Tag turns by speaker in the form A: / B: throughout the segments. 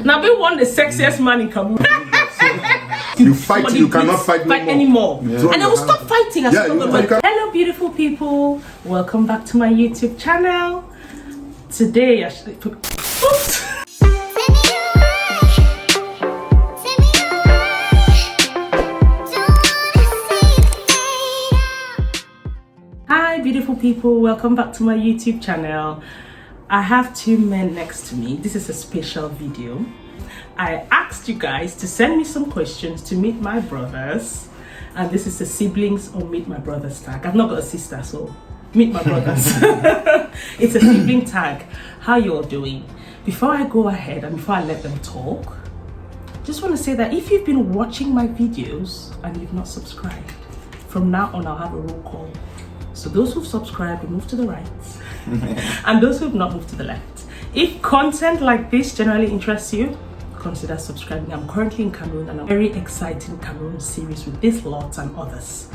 A: Nabil won the sexiest man in Cameroon.
B: You fight, you cannot fight
A: anymore.
B: Yeah.
A: And they will stop fighting.
B: Hello,
A: beautiful people. Welcome back to my YouTube channel. Today, oops. Hi, beautiful people. Welcome back to my YouTube channel. I have two men next to me. This is a special video. I asked you guys to send me some questions to meet my brothers, and this is the siblings or meet my brothers tag. I've not got a sister, so meet my brothers. It's a sibling tag. How you all doing? Before I go ahead and before I let them talk, just want to say that if you've been watching my videos and you've not subscribed, from now on I'll have a roll call. So those who've subscribed will move to the right, and those who've not moved to the left. If content like this generally interests you, consider subscribing. I'm currently in Cameroon and I'm very exciting Cameroon series with this lot and others.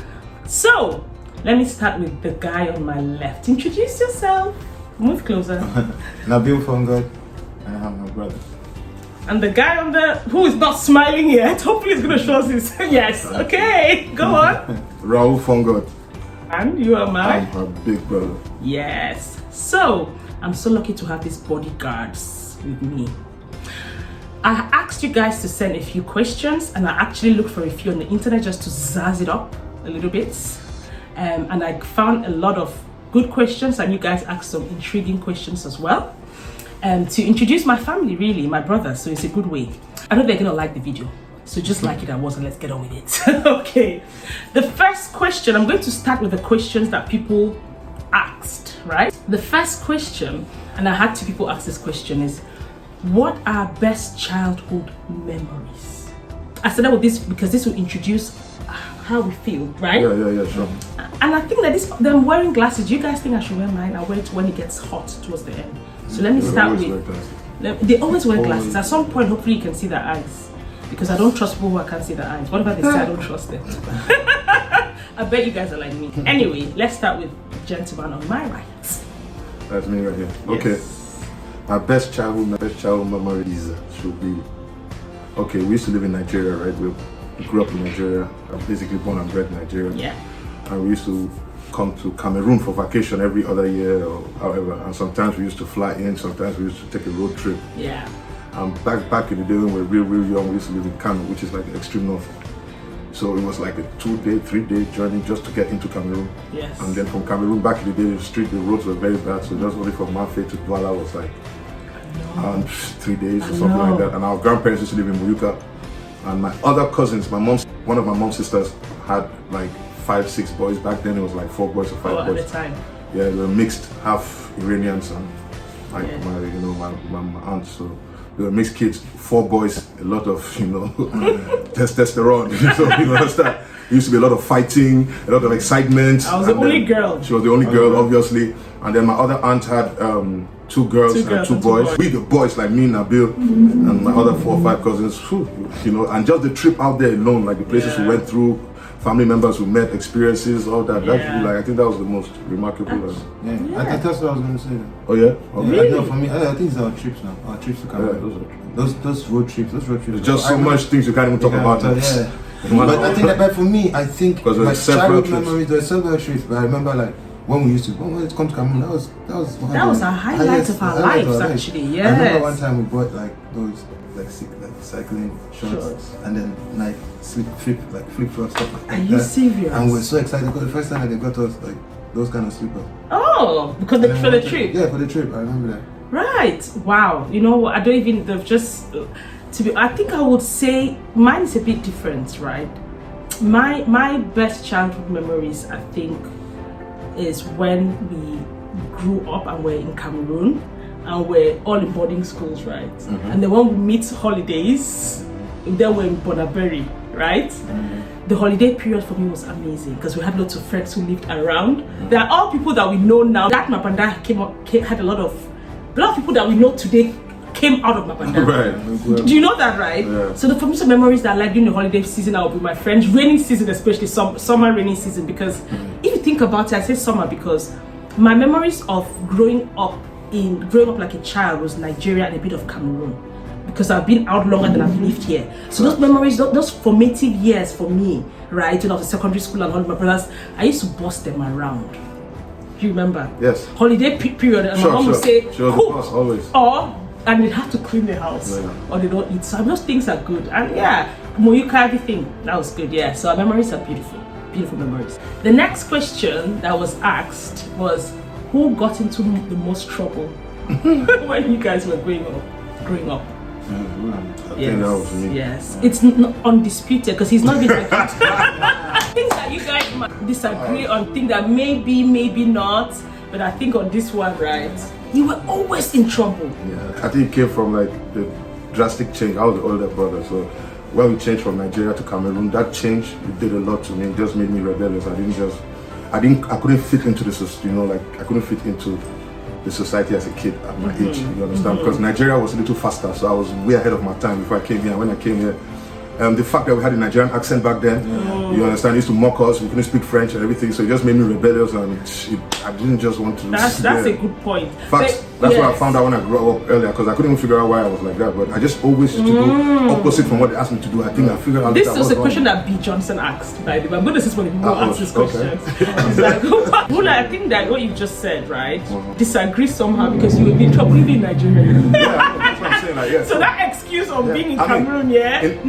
A: So let me start with the guy on my left. Introduce yourself. Move closer.
C: Nabil from God. I have my brother.
A: And the guy on the who is not smiling yet, hopefully he's gonna show us his yes. Okay, go on.
B: Rahul from God.
A: And you are my
B: I'm a big brother.
A: Yes. So I'm so lucky to have these bodyguards with me. I asked you guys to send a few questions, and I actually looked for a few on the internet just to zazz it up a little bit. And I found a lot of good questions, and you guys asked some intriguing questions as well. To introduce my family, really, my brothers, so it's a good way. I know they're gonna like the video, so just like it and let's get on with it. Okay, the first question, I'm going to start with the questions that people asked, right? The first question, and I had two people ask this question, is what are best childhood memories? I started with this because this will introduce how we feel, right?
B: Yeah, sure.
A: And I think that them wearing glasses, do you guys think I should wear mine? I wear it when it gets hot towards the end. So let me start with, they always wear glasses. At some point, hopefully you can see their eyes. Because I don't trust people who I can't see their eyes. Whatever they say, I don't trust them. I bet you guys are like me. Anyway, let's start with the gentleman on my right.
B: That's me right here.
A: Yes.
B: Okay. My best childhood memories should be, okay, we used to live in Nigeria, right? We grew up in Nigeria. I'm basically born and bred in Nigeria.
A: Yeah.
B: And we used to come to Cameroon for vacation every other year or however. And sometimes we used to fly in, sometimes we used to take a road trip.
A: Yeah.
B: Back in the day when we were real young, we used to live in Kano, which is like the extreme north. So it was like a 2-day, 3-day journey just to get into Cameroon.
A: Yes.
B: And then from Cameroon back in the day, the roads were very bad. So just only from Manfred to Douala was like 3 days or something like that. And our grandparents used to live in Muyuka. And my other cousins, one of my mom's sisters had like 5-6 boys. Back then it was like 4 boys or 5 boys.
A: At the time.
B: Yeah, they were mixed, half Iranians and like my aunt. So they were mixed kids, 4 boys, a lot of, testosterone. So you understand? There used to be a lot of fighting, a lot of excitement.
A: I was the only girl.
B: She was the only girl, obviously. And then my other aunt had 2 girls and 2 boys. We the boys, like me, Nabil, and my other 4 or 5 cousins, and just the trip out there alone, like the places we went through, family members we met, experiences, all that. I think that was the most remarkable.
C: I that's what I was going to say.
B: Oh yeah? Okay.
A: Really?
C: For me, I think it's our trips now. Our trips to Cameroon. Those road trips.
B: There's just so much things you can't even talk about.
C: Yeah. But I think that for me, my childhood memories, there were several trips, but I remember like when we used to come to Cameroon, that was
A: a highlight of our lives, actually. Yes.
C: I remember one time we bought like those like cycling shorts and then like flip flops, stuff like that.
A: Are you serious?
C: And we're so excited because the first time that they got us like those kind of slippers.
A: Oh, because for the trip.
C: Yeah, for the trip. I remember that.
A: Right. Wow. You know, I don't even. They've just. I think I would say mine is a bit different, right? My best childhood memories, I think, is when we grew up and we're in Cameroon and we're all in boarding schools, right? Mm-hmm. And then when we meet holidays, then we're in Bonaberry, right? Mm-hmm. The holiday period for me was amazing because we had lots of friends who lived around. Mm-hmm. They are all people that we know now. That Mapanda had a lot of people that we know today came out of Mapanda.
B: Right.
A: Do you know that, right? Yeah. So for me, some memories that I like during the holiday season, I will be with my friends. Raining season, especially summer rainy season, because if you think about it, I say summer because my memories of growing up like a child was Nigeria and a bit of Cameroon. because I've been out longer than I've lived here. So those memories, those formative years for me, right, when I was in secondary school and all of my brothers, I used to boss them around. Do you remember?
B: Yes.
A: Holiday period, and my mom would say,
B: cook, always.
A: And they have to clean the house, or they don't eat. So those things are good. And yeah, Moyuka, everything, that was good, yeah. So our memories are beautiful, beautiful memories. The next question that was asked was, who got into the most trouble when you guys were growing up?
B: I think that was me.
A: Yes, it's not undisputed because he's not even like things that you guys might disagree on, things that maybe not, but I think on this one, right, you were always in trouble.
B: Yeah, I think it came from like the drastic change. I was the older brother, so when we changed from Nigeria to Cameroon, that change, it did a lot to me. It just made me rebellious. I couldn't fit into the system, you know, like I couldn't fit into the society as a kid at my age, you understand? Because Nigeria was a little faster, so I was way ahead of my time before I came here. When I came here, the fact that we had a Nigerian accent back then, you understand, it used to mock us, we couldn't speak French and everything, so it just made me rebellious, and I didn't just want to.
A: That's a good point.
B: In fact, that's what I found out when I grew up earlier, because I couldn't even figure out why I was like that, but I just always used to go opposite from what they asked me to do. I think I figured out
A: this is a question that B. Johnson asked, by the way. I'm going to see when people ask this question. He's like, Mula, I think that what you just said, right, disagree somehow because you will be in trouble in Nigeria.
B: Yeah, that's what I'm saying. Like, yeah.
A: So that excuse of being in Cameroon,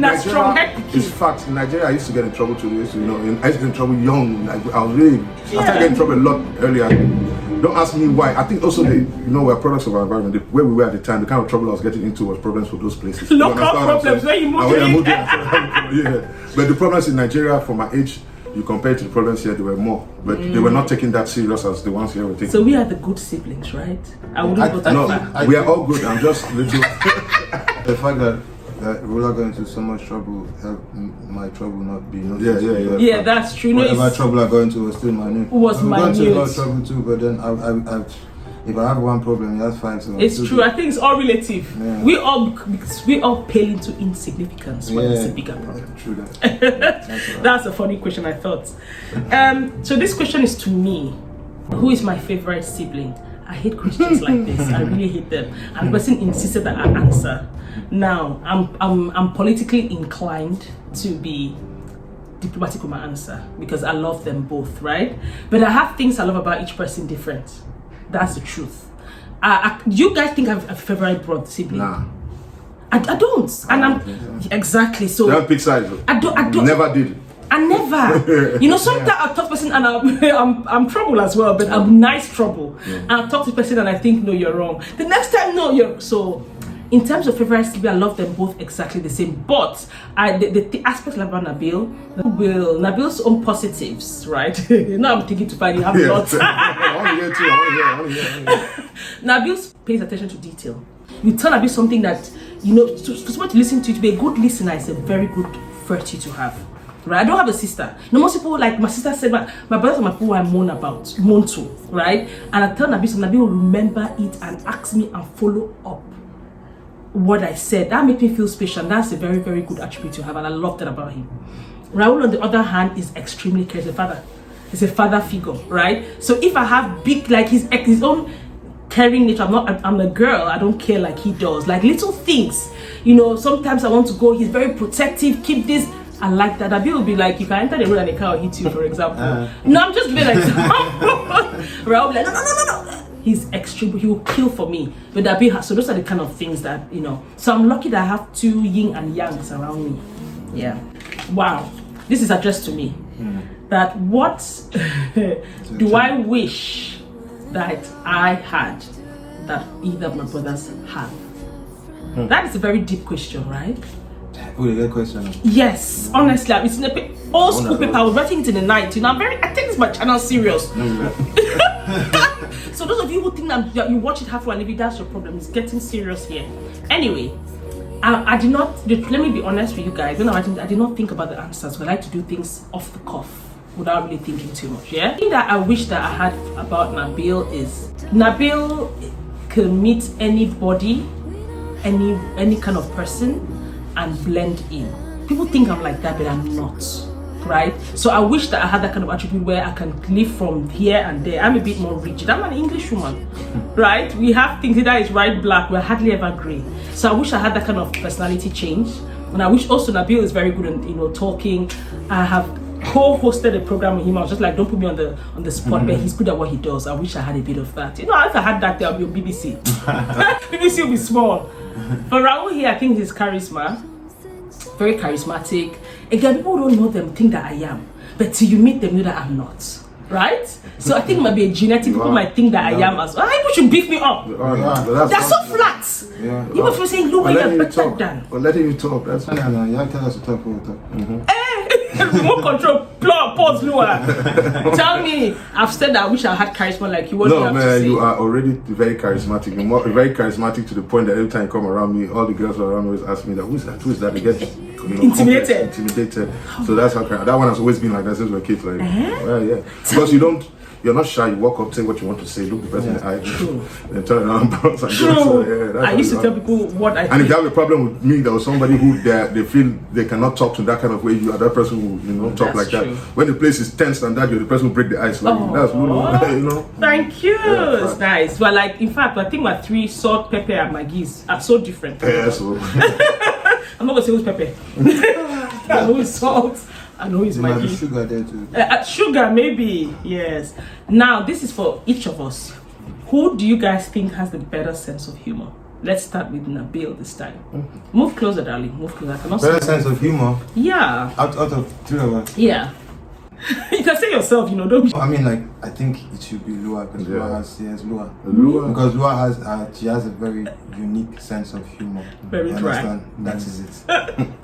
A: not strong head.
B: It's fact. In Nigeria, I used to get in trouble too. I used to get in trouble young. I was really, I started getting in trouble a lot earlier. Don't ask me why. I think also we're products of our environment. Where we were at the time, the kind of trouble I was getting into was problems for those places.
A: Local problems when you moved
B: yeah. But the problems in Nigeria, for my age, you compare it to the problems here, there were more. But they were not taking that serious as the ones here were taking.
A: So we are the good siblings, right? I wouldn't go that far.
B: We are all good. I'm just little.
C: The fact that Rula got into so much trouble helped my trouble not be noticed.
A: Yeah, that's true.
C: Whatever trouble I got into was still minute.
A: I
C: got into a lot of trouble too, but then if I have one problem, he has five. So
A: it's true. I think it's all relative. Yeah. We all pale into insignificance when it's a bigger problem.
C: True that.
A: That's a funny question, I thought. So this question is to me. Who is my favorite sibling? I hate questions like this. I really hate them. And the person insisted that I answer. Now, I'm politically inclined to be diplomatic with my answer because I love them both, right? But I have things I love about each person different. That's the truth. You guys think I have a favorite brother sibling?
B: Nah.
A: I don't. And I'm exactly so.
B: You have big size.
A: I don't.
B: Never did.
A: I never. Sometimes I'm a tough person and I'm trouble as well, but I'm nice trouble. And I talk to the person and I think, no, you're wrong. The next time, no, you're so. In terms of favorite sibling, I love them both exactly the same. But the aspect about Nabil's own positives, right? I'm thinking to find you have lots. Nabil pays attention to detail. You tell Nabil something that for someone to listen to be a good listener is a very good virtue to have. Right? I don't have a sister. Most people, like my sister said, my brothers and my people I moan to, right? And I tell Nabil, so Nabil will remember it and ask me and follow up what I said. That makes me feel special. And that's a very, very good attribute to have, and I love that about him. Raul, on the other hand, is extremely caring. He's a father. He's a father figure, right? So if I have big, like his own caring nature, I'm a girl, I don't care like he does. Like little things, sometimes I want to go, he's very protective, keep this. I like that. Nabil will be like, you can enter the road and a car will hit you, for example. No, I'm just giving an example. Raul will be like, no. He's extreme, he will kill for me. But Nabil has, so those are the kind of things that, So I'm lucky that I have two yin and yangs around me. Yeah. Wow. This is addressed to me. That what do I wish that I had that either of my brothers have? That is a very deep question, right?
C: Oh, good question.
A: Yes, honestly, it's in a old school paper. I was writing it in the night. I take this my channel serious. So those of you who think that you watch it halfway and maybe that's your problem, it's getting serious here. Anyway, I did not. Let me be honest with you guys. When I did not think about the answers. I like to do things off the cuff without really thinking too much. Yeah. The thing that I wish that I had about Nabil is Nabil can meet anybody, any kind of person, and blend in. People think I'm like that, but I'm not. right? So I wish that I had that kind of attribute where I can live from here and there. I'm a bit more rigid. I'm an English woman, right? We have things, either it's white, black, we're hardly ever grey. So I wish I had that kind of personality change. And I wish also Nabil is very good in talking. I have co-hosted a program with him. I was just like, don't put me on the spot, but he's good at what he does. I wish I had a bit of that. If I had that, there would be BBC. BBC will be small. But Raul here, I think his charisma, very charismatic. Again, people don't know them, think that I am. But till you meet them, you know that I'm not. Right? So I think it might be a genetic. People might think that I am as well. People should beef me up. They're so flat.
C: Yeah.
A: Even if you're saying, look, you're better than.
B: But letting you talk, that's
C: No, you have to tell us to talk.
A: Remote control, pause, lower. Tell me, I've said that I wish I had charisma like you. What
B: no,
A: do you have
B: man,
A: to say?
B: you are already very charismatic. You're very charismatic to the point that every time you come around me, all the girls around me always ask me that, who's that? They get
A: Intimidated.
B: So that's how that one has always been like that since we were kids. Like, well, yeah, because you're not shy. You walk up, say what you want to say, look the person in the eye, and turn around, bounce. And
A: True.
B: So,
A: I used to tell people what I.
B: And if they have a problem with me, there was somebody who they feel they cannot talk to that kind of way. You are that person who talk
A: That's
B: like that.
A: true.
B: When the place is tense and that, you're the person who break the ice. Like that's
A: Thank you.
B: Yeah,
A: It's nice. But like, in fact, I think my 3 salt, pepper, and Maggie's are so different.
B: Yeah, so
A: I'm not gonna say who's pepper. I know it's salt. I know it's Maggie.
C: Sugar there too.
A: Sugar, maybe. Yes. Now, this is for each of us. Who do you guys think has the better sense of humor? Let's start with Nabil this time. Move closer, darling. Move closer. I cannot
C: Better
A: see.
C: sense of humor.
A: Yeah.
C: Out of 3 of us.
A: Yeah. You can say yourself, don't be.
C: I mean, like, I think it should be Lua because Lua has, Lua.
B: Lua.
C: Because Lua has, she has a very unique sense of humor.
A: Very
C: You
A: dry.
C: understand? That is it.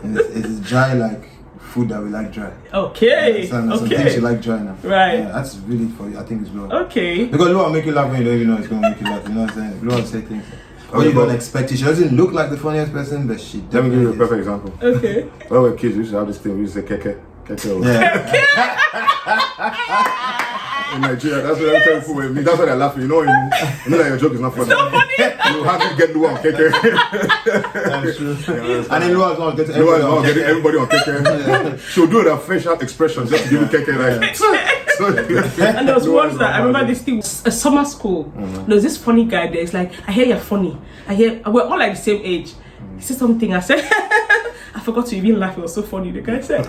C: And it is dry like food that we like dry.
A: Okay.
C: Some
A: Okay.
C: things you like dry now.
A: Right.
C: Yeah, that's really for you. I think it's Lua.
A: Okay.
C: Because Lua will make you laugh when you don't even know it's going to make you laugh. You know what I'm saying? Lua will say things. When you don't expect it. She doesn't look like the funniest person, but she
B: let me give you a
C: definitely
B: perfect example.
A: Okay.
B: When we were kids, we used to have this thing. We used to say keke.
C: Yeah.
B: In Nigeria, that's what I tell people with me. That's why they're laughing. You know that your joke is not funny.
A: It's not funny.
B: You have to get Lua on keke.
C: That's true. And then Lua is not getting
B: Everybody on keke. She'll do her facial expressions just to give you keke right.
A: And there was once that I remember this thing, a summer school. There was this funny guy there. It's like, I hear you're funny. We're all like the same age. He said something. I said, I forgot to even laugh. It was so funny. The guy said,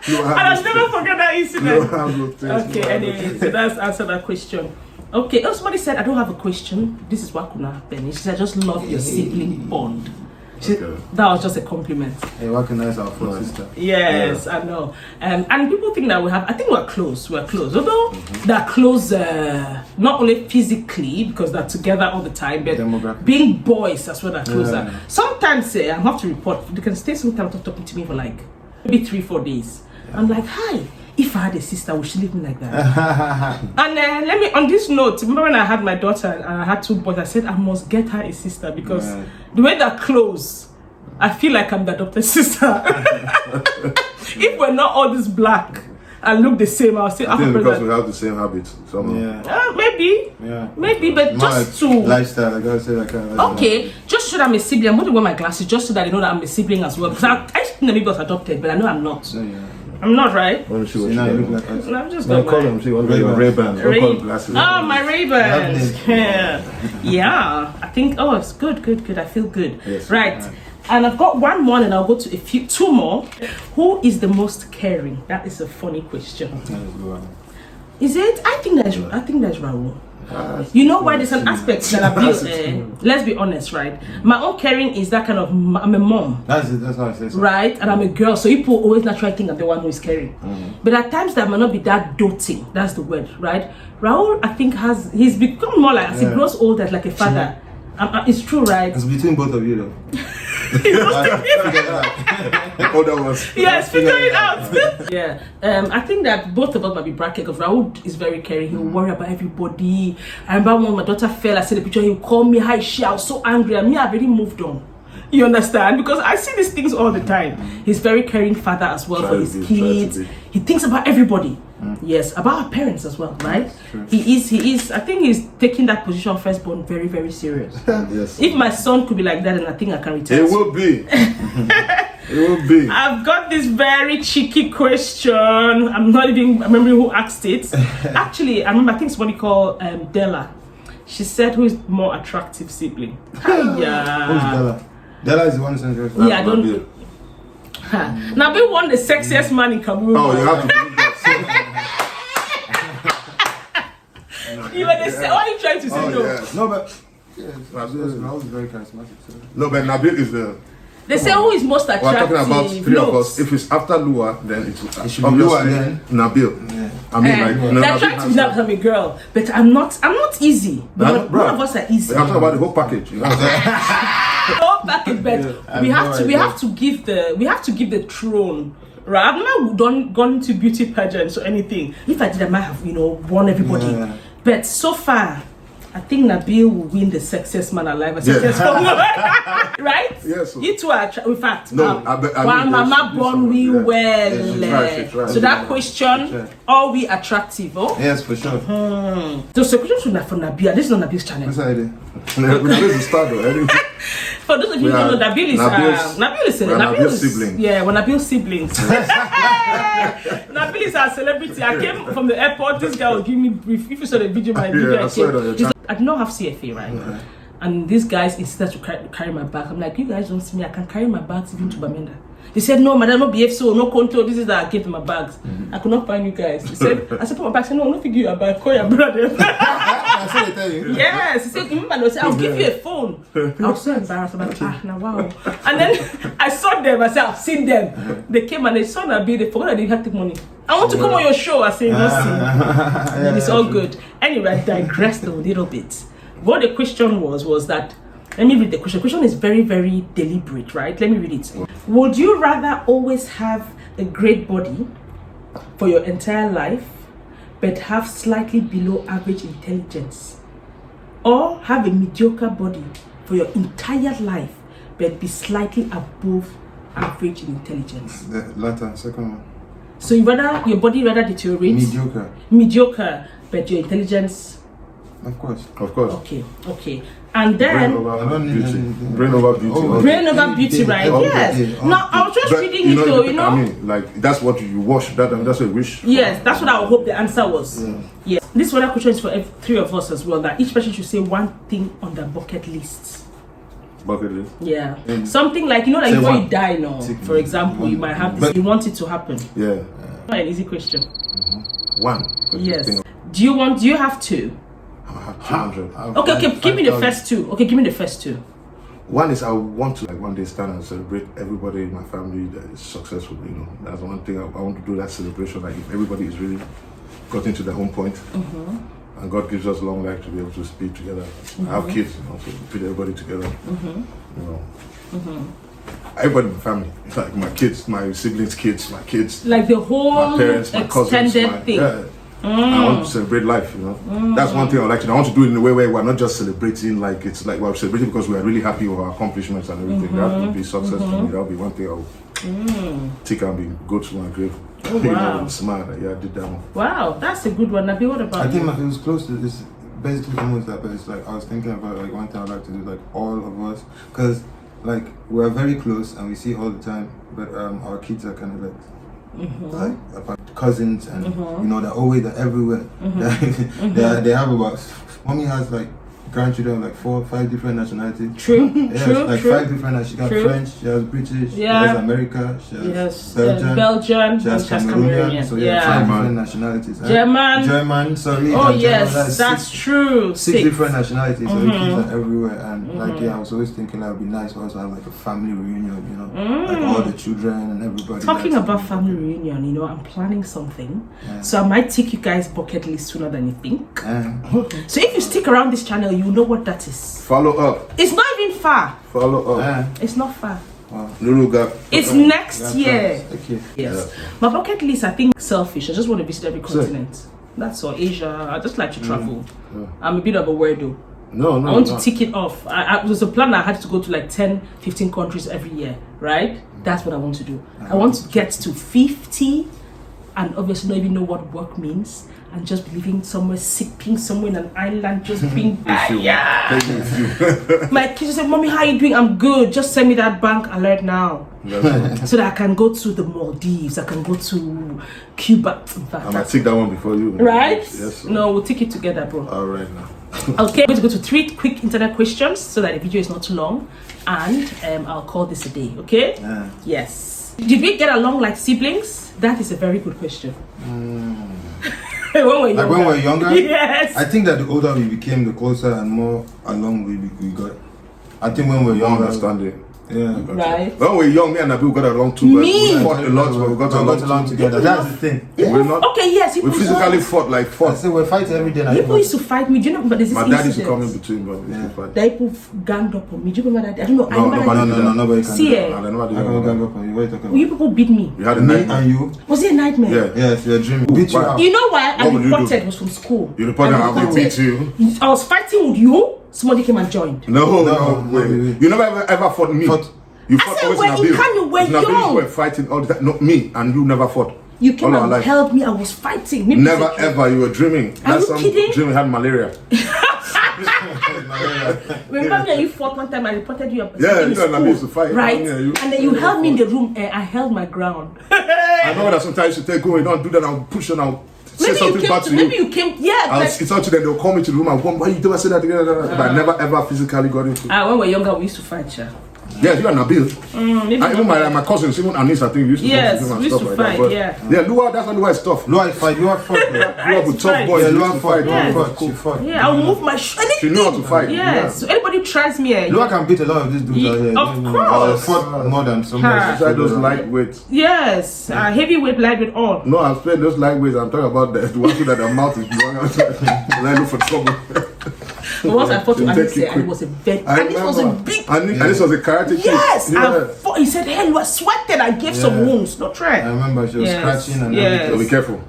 A: and I'll never forget that incident. Okay, anyway, so that's answer that question. Okay, somebody said, I don't have a question. This is what could happen. She said, I just love your sibling bond. That was just a compliment.
C: Hey, recognize our full sister.
A: Yes, I know. And people think that I think we're close. We're close. Although they're close, not only physically, because they're together all the time, but being boys as well, they're closer. Sometimes I have to report, they can stay sometimes talking to me for like maybe 3-4 days. I'm like, hi. If I had a sister, would she leave me like that? And let me, on this note, remember when I had my daughter and I had 2 boys, I said I must get her a sister because the way they're close, I feel like I'm the adopted sister. If we're not all this black and look the same, I'll say,
B: I think because we have the same habits.
A: Maybe, but just to
C: lifestyle, I gotta say that kind of
A: okay, just so that I'm a sibling. I'm going to wear my glasses just so that they know that I'm a sibling as well. Because I think the baby was adopted, but I know I'm not. I'm not, right?
B: Let me see what
C: you
B: look
C: like.
A: I'm just
B: going
A: going
B: call them. See what Ray-Bans. Glasses.
A: Oh, my Ray-Bans. Yeah. I think. Oh, it's good. I feel good.
B: Yes.
A: Right. And I've got one more, and I'll go to 2 more. Who is the most caring? That is a funny question. Is it? I think that's Raul. You know why? There's an aspect that I feel. Let's be honest, right? My own caring is that kind of. I'm a mom.
C: That's how I say so.
A: Right, and I'm a girl, so people always naturally think I'm the one who is caring. But at times that might not be that doting. That's the word, right? Raul, I think he's become more like as he grows older, like a father. It's true, right?
C: It's between both of you, though.
A: Yes, figure it out. Yeah, I think that both of us might be bracket because Raul is very caring. He'll worry about everybody. I remember when my daughter fell, I said the picture, he'll call me, hi, I was so angry, and me, I've already moved on. You understand? Because I see these things all the time. He's very caring father as well for his kids. He thinks about everybody. Yes, about our parents as well, right? He is. I think he's taking that position firstborn very, very serious.
B: Yes.
A: If my son could be like that, then I think I can retire.
B: It will be. It will be.
A: I've got this very cheeky question. I'm not even remembering who asked it. Actually, I remember, I think somebody called Della. She said, who is more attractive sibling?
C: Yeah. Who's Della? Della is the one who said,
A: yeah, I don't know. Nabil won the sexiest man in Cameroon.
B: Oh, you have to believe that.
A: You were the what are you trying to say? No,
B: yes.
C: No, but Nabil is very charismatic. So.
B: No, but Nabil is the.
A: They say who is most attractive.
B: We're talking about three of us. If it's after Lua, then it should be Lua then Nabil.
C: Yeah.
B: I mean,
A: they're trying to not become a girl, but I'm not easy. But none of us are easy.
B: I'm talking about the whole package. You know what I'm saying?
A: The whole package, but we have to give the throne. Right, I've never gone to beauty pageants or anything. If I did, I might have won everybody. Yeah. But so far, I think Nabil will win the sexiest man alive, successful woman. Right?
B: Yes.
A: You two are, in fact,
B: no,
A: Mama born we well.
B: Right.
A: So that question, are we attractive? Oh?
C: Yes, for sure.
A: So the question for Nabil, this is not Nabil's channel.
C: What's that idea?
A: For those of you who don't know, Nabil is
B: sibling.
A: Yeah, we're Nabil's siblings. Nabil is our celebrity. I came from the airport. This guy was giving me brief. If you saw the video,
B: I saw it on your channel.
A: I did not have CFA, right? Yeah. And these guys insisted to carry my bag. I'm like, you guys don't see me. I can carry my bags even to Bamenda. They said, no, madam, no behave so, no control. This is that I gave them my bags. I could not find you guys. They said, I said, put my bag. I said, no, don't figure your bag. Call your brother.
C: I said, they tell you.
A: Yes. He said, remember, they said, I'll give you a phone. I was so embarrassed. I'm like, now wow. And then I saw them. I said, I've seen them. They came and they saw Nabil. They forgot I didn't have to take money. I want to come on your show. I said, no, see. And it's all good. Anyway, I digressed a little bit. What the question was that, let me read the question. The question is very, very deliberate, right? Let me read it. Would you rather always have a great body for your entire life, but have slightly below average intelligence? Or have a mediocre body for your entire life, but be slightly above average in intelligence?
C: The latter, second one.
A: So your body rather deteriorates? Mediocre, but your intelligence?
C: Of course.
A: Okay. And then
B: brain over beauty, right? Yes. No, I was just reading it though, I mean, like that's what you wash. That's what you wish.
A: Yes, that's what I hope the answer was. Yeah. This other question is for three of us as well. That each person should say one thing on the bucket list.
B: Bucket list.
A: Yeah. Something like like before you die, no. For example, you might have this. You want it to happen.
B: Yeah.
A: Not an easy question.
B: One.
A: Yes. Do you have two?
B: I have 200.
A: Okay, give me the first two. Okay, give me the first two.
B: One is I want to one day stand and celebrate everybody in my family that is successful. That's one thing I want to do. That celebration, like if everybody is really gotten to their home point, and God gives us long life to be able to speak together. I have kids, so put everybody together. Everybody in my family, like my kids, my siblings' kids, my kids,
A: like the whole
B: my parents, my cousins,
A: thing.
B: Yeah. I want to celebrate life, That's one thing I like to do. I want to do it in a way where we're not just celebrating like it's like we're celebrating because we are really happy with our accomplishments and everything. That would be success for me. That would be one thing I would take and go to my grave.
A: Oh, wow.
B: And smile that I did that one.
A: Wow, that's a good one. Nabi, what about
C: I think it was close to this, basically almost that, but it's like I was thinking about like one thing I'd like to do, like all of us, because like we're very close and we see all the time, but our kids are kind of like about cousins and they're everywhere. They have about, mommy has like grandchildren like 4 or 5 different nationalities.
A: True.
C: Like 5 different nationalities. She got French, she has British, she has America, she has
A: Belgian,
C: she has Cameroonian. So 5 different nationalities. German, sorry.
A: Oh yes, that's true.
C: 6 different nationalities. So the kids are everywhere, and I was always thinking that would be nice for us to have like a family reunion. Like all the children and everybody.
A: Talking about family reunion, I'm planning something. So I might take you guys bucket list sooner than you think. So if you stick around this channel, you know what that is.
B: Follow up.
A: It's not even far.
B: Follow up.
A: It's not far.
C: Wow.
B: Lulu got.
A: It's next year.
C: Okay.
A: Yes. My bucket list, I think, selfish. I just want to visit every continent. That's all. Asia. I just like to travel. I'm a bit of a weirdo.
B: No.
A: I want to tick it off. It was a plan. I had to go to like 10, 15 countries every year, right? That's what I want to do. I want to get to 50 and obviously not even know what work means. and just be living somewhere, sipping somewhere in an island, just being My kids say, "Mommy, how you doing?" "I'm good. Just send me that bank alert now." So that I can go to the Maldives, I can go to Cuba. In fact,
B: I might take that one before you.
A: Right?
B: Yes. Sir.
A: No, we'll take it together, bro.
B: All right now.
A: Okay, I'm going to go to 3 quick internet questions so that the video is not too long, and I'll call this a day. Okay? Yes. Did we get along like siblings? That is a very good question. When we're younger? Yes.
C: I think that the older we became, the closer and more along we got. I think when we're younger,
B: understanding.
C: Yeah.
A: Right.
B: When we were young, me and Nabil got along too.
A: Me.
B: We fought a lot, but we got along
C: together. That's the thing.
B: We're not.
A: Okay, yes.
B: We physically fought like
C: I
B: fought.
C: say we're fighting every day.
A: People used to fight me. Do you know? But there's this
B: My dad used to
A: incident.
B: come in between, but we used to fight.
A: That people ganged up on me. Do you remember that? I don't know.
B: No,
C: nobody can.
A: See,
C: I can't gang up on you. What are you talking about?
A: you people beat me.
B: You had a
C: Me
B: nightmare.
C: and you.
A: Was it a nightmare?
B: Yeah.
C: Yes, you're dreaming. Beat you
B: Why?
C: out.
A: You know why? I
B: What would you do?
A: reported was from school.
B: You reported how we beat you.
A: I was fighting with you. Somebody came and joined.
B: No,
C: wait.
B: You never ever fought me. You fought
A: said
B: always
A: when in Kano, we're
B: Nabil,
A: young.
B: you were fighting all the time. No, me and you never fought.
A: You came
B: all our
A: and
B: life.
A: held me. I was fighting. Maybe
B: Never
A: it's a joke.
B: ever. You were dreaming.
A: Are you kidding?
B: Dreaming had malaria.
A: Remember when you fought one time? I reported you.
B: Yeah,
A: in
B: you and Nabil used to fight.
A: Right?
B: Yeah,
A: And then you held me in the room. I held my ground.
B: I know that sometimes you take go, you don't do that. I'll push and I'll say
A: Maybe you
B: something
A: came.
B: bad to you.
A: Maybe you came. Yeah.
B: I'll
A: Like,
B: sit out to them. They'll call me to the room. I'll go, why you never say that again? But I never ever physically got into.
A: when we were younger, we used to fight. Yeah.
B: Yeah, you and Nabil.
A: Maybe
B: Even my cousins, even Anis, I think, used to
A: Yes,
B: do
A: we used to
B: like
A: fight,
B: that. But
A: yeah.
B: Lua, that's not Lua is tough.
C: Lua fight. You are fight.
B: Lua with tough
A: fight.
B: boys.
C: Yeah,
B: Lua
C: Lua fight.
A: Yes.
C: She fought.
A: Yeah, I'll move my
B: She knew how to fight.
A: Yeah. So anybody tries me,
C: Lua can beat a lot of these dudes out here.
A: Of course.
C: Fought more than some.
A: Ha.
B: Inside those lightweights.
A: Yes, heavyweight, lightweight, all.
B: No, I've played those lightweights. I'm talking about the ones that their mouth is blowing out. And I look for trouble.
A: But once I fought to
B: They'll
A: Anis,
B: take you
A: and
B: quick.
A: it was a very,
B: I
A: and it was a
B: remember.
A: big.
B: And this was a karate kid.
A: Yes,
B: Yeah.
A: I fought. He said, "Hey, you are sweated." I gave some
C: Yeah.
A: wounds. No try.
C: I remember she was
A: Yes.
C: scratching and
A: Yes.
B: So
C: everything.
B: be careful.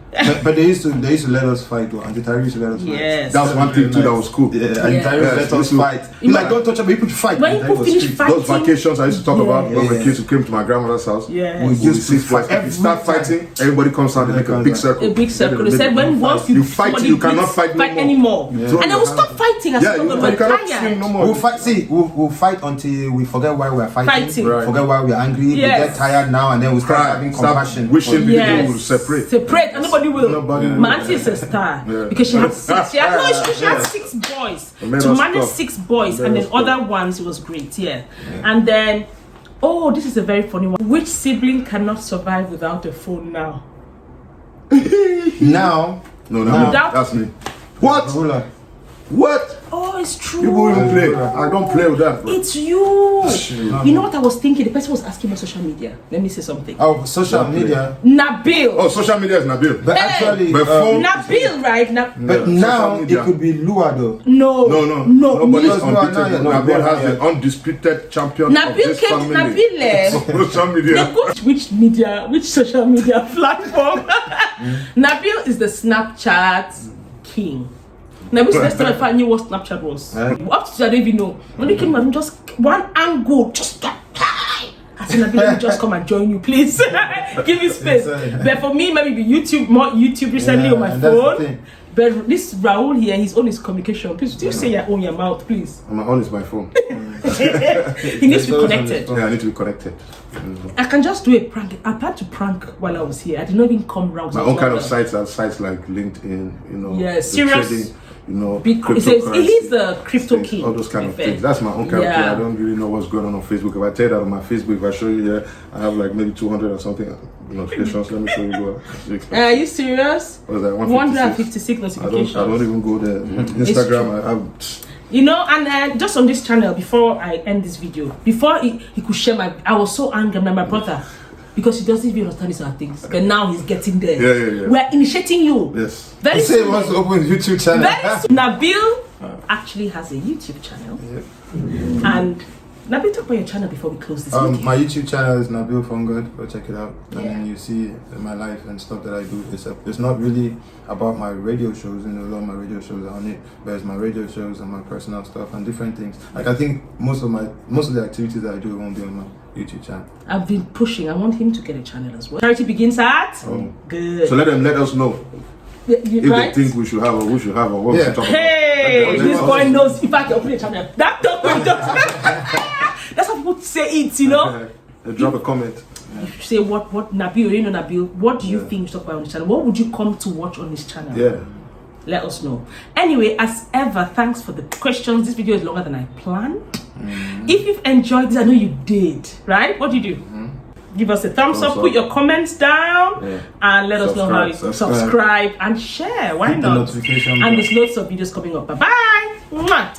C: But they used to let us fight. Anti-Tari used to let us fight.
A: Yes.
B: That was one thing too that was cool.
C: Yeah,
A: Yeah.
C: Anti-Tari
B: Yes,
C: let us
B: listen.
C: fight. You like don't touch them, but you put fight.
A: When
C: Anti-Tari
A: people
C: was
A: finish
C: strict.
A: fighting,
B: Those vacations I used to talk about when the
C: Yeah.
B: kids who came to my grandmother's house.
A: Yeah.
B: We
C: Used
B: used
C: to
B: to fight. If you
C: every
B: start
C: time.
B: fighting, everybody comes out and make a big circle.
A: a big circle. They said when once
B: You fight,
A: somebody
B: you cannot
A: beats,
B: fight no more.
A: anymore,
B: Yeah.
A: and then we'll stop fighting. As
B: Yeah,
A: soon as
B: you
A: we're
B: cannot
A: tired.
B: swing no more.
C: We'll fight. See, we'll fight until we forget why we're fighting.
A: Fighting.
B: Right.
C: Forget why we're angry. We
A: Yes.
C: get tired now, and then we start having
B: Start
C: compassion.
B: wishing people
A: Yes.
B: will separate.
A: Separate, and nobody will.
B: Nobody will.
A: My auntie is a star
B: Yeah.
A: because she had 6. She had 6 boys.
B: It made
A: To
B: us
A: manage
B: tough.
A: 6 boys,
B: It
A: and
B: made
A: then
B: us tough.
A: other ones, it was great. Yeah. And then, oh, this is a very funny one. Which sibling cannot survive without a phone now?
C: Now,
B: No,
A: Without-
B: that's me. What?
C: Hula.
B: What?
A: Oh, it's true.
B: People even play. I don't play with that. Bro.
A: It's you. You know what I was thinking? The person was asking me on social media. Let me say something.
C: Oh, social media.
A: Nabil.
B: Oh, social media is Nabil.
C: But
A: Hey.
C: actually,
B: But phone-
A: Nabil, right?
C: but
B: Yeah,
C: now
B: social
C: it
B: media.
C: could be Lua though.
A: No.
B: No.
A: No.
B: Nobody's
C: Because no,
B: unbeatable.
C: no,
B: Nabil
C: no,
B: has
C: no.
B: the undisputed champion of
A: Nabil
B: this
A: came.
B: family.
A: Nabil left.
B: Social
A: They
B: media.
A: go to which social media platform? Nabil is the Snapchat king. Nabil's first time I knew what Snapchat was. Up to today, I don't even know. When they came and just one angle, just got I said, Nabil, let me just come and join you, please. Give me space. But for me, maybe more YouTube recently on my
C: and that's the
A: phone.
C: thing.
A: But this Raul here, his own is communication. Please, do you say your own your mouth, please?
B: My own is my phone.
A: He needs to be connected.
B: Yeah, I need to be connected.
A: I can just do a prank. I planned to prank while I was here. I did not even come round.
B: My own kind of sites are sites like LinkedIn, you know.
A: Yeah,
B: the
A: serious.
B: trading, you know,
A: It says
B: cryptocurrency,
A: he's the crypto
B: things,
A: king.
B: all those kind
A: to
B: of
A: be fair.
B: things. That's my own kind of thing.
A: Yeah.
B: I don't really know what's going on Facebook. If I tell you that on my Facebook, if I show you here, I have like maybe 200 or something notifications. Let me show you.
A: Are you serious?
B: What is that?
A: 156
B: I
A: notifications.
B: don't even go there. Instagram,
A: You know, and just on this channel, before I end this video, before he could share I was so angry at my brother because he doesn't even understand these other things. But now he's getting there.
B: Yeah.
A: We're initiating you.
B: Yes.
A: Very
C: He said he
A: soon.
C: wants to open a YouTube channel.
A: Very soon. Nabil actually has a YouTube channel. And Nabil, talk about your channel before we close this video.
C: My YouTube channel is Nabil Fongod. Go check it out, and then you see my life and stuff that I do. It's not really about my radio shows, and a lot of my radio shows are on it, but it's my radio shows and my personal stuff and different things. Like I think most of the activities that I do won't be on my YouTube channel.
A: I've been pushing. I want him to get a channel as well. Charity begins at?
B: Oh.
A: Good.
B: So let us know. if they think we should have or what we should talk
A: Hey, this boy knows. In fact, open a channel. That's how people say it, you know.
B: Drop a comment.
A: Say what Nabil, you know Nabil, what do you think we talk about on this channel? What would you come to watch on this channel?
B: Yeah.
A: Let us know. Anyway, as ever, thanks for the questions. This video is longer than I planned. If you've enjoyed this, I know you did, right? What do you do? Give us a thumbs up, put your comments down, and let us know how you subscribe and share. Why not?
C: Notification
A: and there's loads of videos coming up. Bye bye.